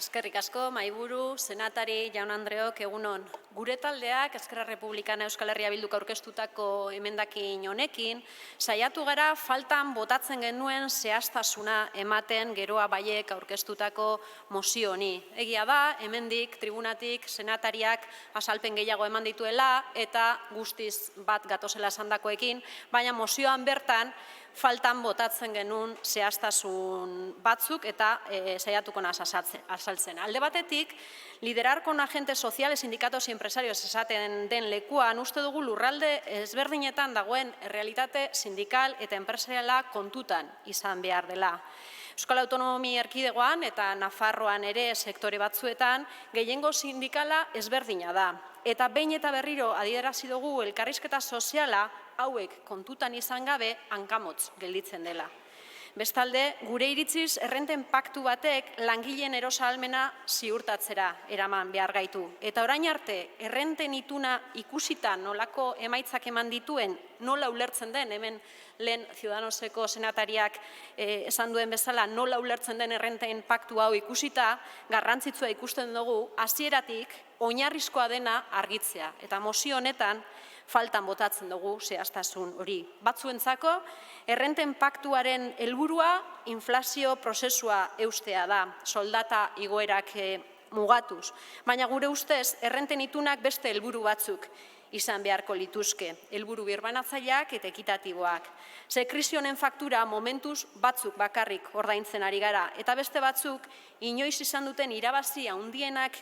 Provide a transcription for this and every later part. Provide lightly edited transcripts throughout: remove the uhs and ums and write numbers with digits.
Eskerrik asko, mahaiburu, senatari, jaun-andreok, egunon. Gure taldeak, Esquerra Republicana Euskal Herria Bilduk aurkeztutako emendakin honekin, saiatu gara faltan botatzen genuen zehaztasuna ematen geroa baiek aurkeztutako mozio honi. Egia da, hemendik, tribunatik, senatariak azalpen gehiago eman dituela eta guztiz bat gatozela esandakoekin, baina mozioan bertan faltan botatzen genuen zehaztasun batzuk eta saiatuko naiz azaltzen. Alde batetik, liderar con agentes sociales, sindicatos y empresarios esaten den lekuan, uste dugu lurralde ezberdinetan dagoen errealitate sindikal eta enpresariala kontutan izan behar dela. Euskal Autonomia Erkidegoan eta Nafarroan ere sektore batzuetan gehiengo sindikala ezberdina da. Eta behin eta berriro adierazi dugu elkarrizketa soziala hauek kontutan izan gabe hankamotz gelditzen dela. Bestalde, gure iritziz errenten paktu batek langileen erosahalmena ziurtatzera eraman behar gaitu. Eta orain arte, errenten ituna ikusita nolako emaitzak eman dituen, nola ulertzen den, hemen lehen Ciudadanoseko senatariak esan duen bezala, nola ulertzen den errenten paktu hau ikusita, garrantzitsua ikusten dugu, hasieratik oinarrizkoa dena argitzea. Eta mozio honetan, faltan botatzen dugu zehaztasun hori. Batzuentzako, errenten paktuaren helburua inflazio prozesua eustea da, soldata igoerak mugatuz. Baina gure ustez, errenten itunak beste helburu batzuk izan beharko lituzke. Helburu birbanatzaileak eta ekitatiboak. Ze krisi honen faktura momentuz batzuk bakarrik ordaintzen ari gara. Eta beste batzuk, inoiz izan duten irabazi handienak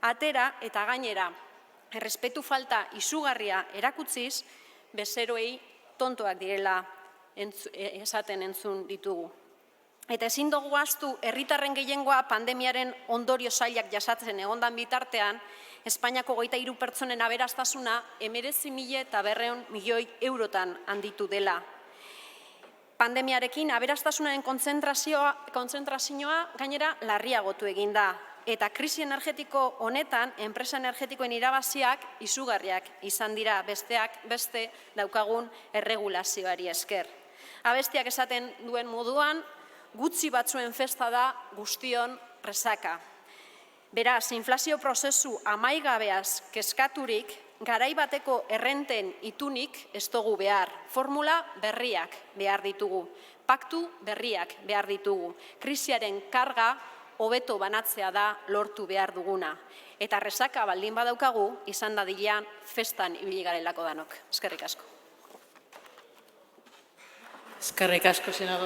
atera eta gainera, errespetu falta izugarria erakutziz, bezeroei tontoak direla esaten entzun ditugu. Eta ezin dugu ahaztu herritarren gehiengoa pandemiaren ondorio zailak jasatzen egondan bitartean, Espainiako 23 pertsonen aberastasuna 19.900 milioi eurotan handitu dela. Pandemiarekin aberastasunaren kontzentrazioa gainera larriagotu egin da. Eta krisi energetiko honetan, enpresa energetikoen irabaziak izugarriak izan dira besteak beste daukagun erregulazioari esker. Abestiak esaten duen moduan, gutxi batzuen festa da guztion presaka. Beraz, inflazio prozesu amaigabeaz kezkaturik, garai bateko errenten itunik ez dugu behar. Formula berriak behar ditugu, paktu berriak behar ditugu. Krisiaren karga hobeto banatzea da lortu behar duguna. Eta resaka baldin badaukagu, izan dadilean festan ibili garelako danok. Eskerrik asko. Eskerrik asko, senadora.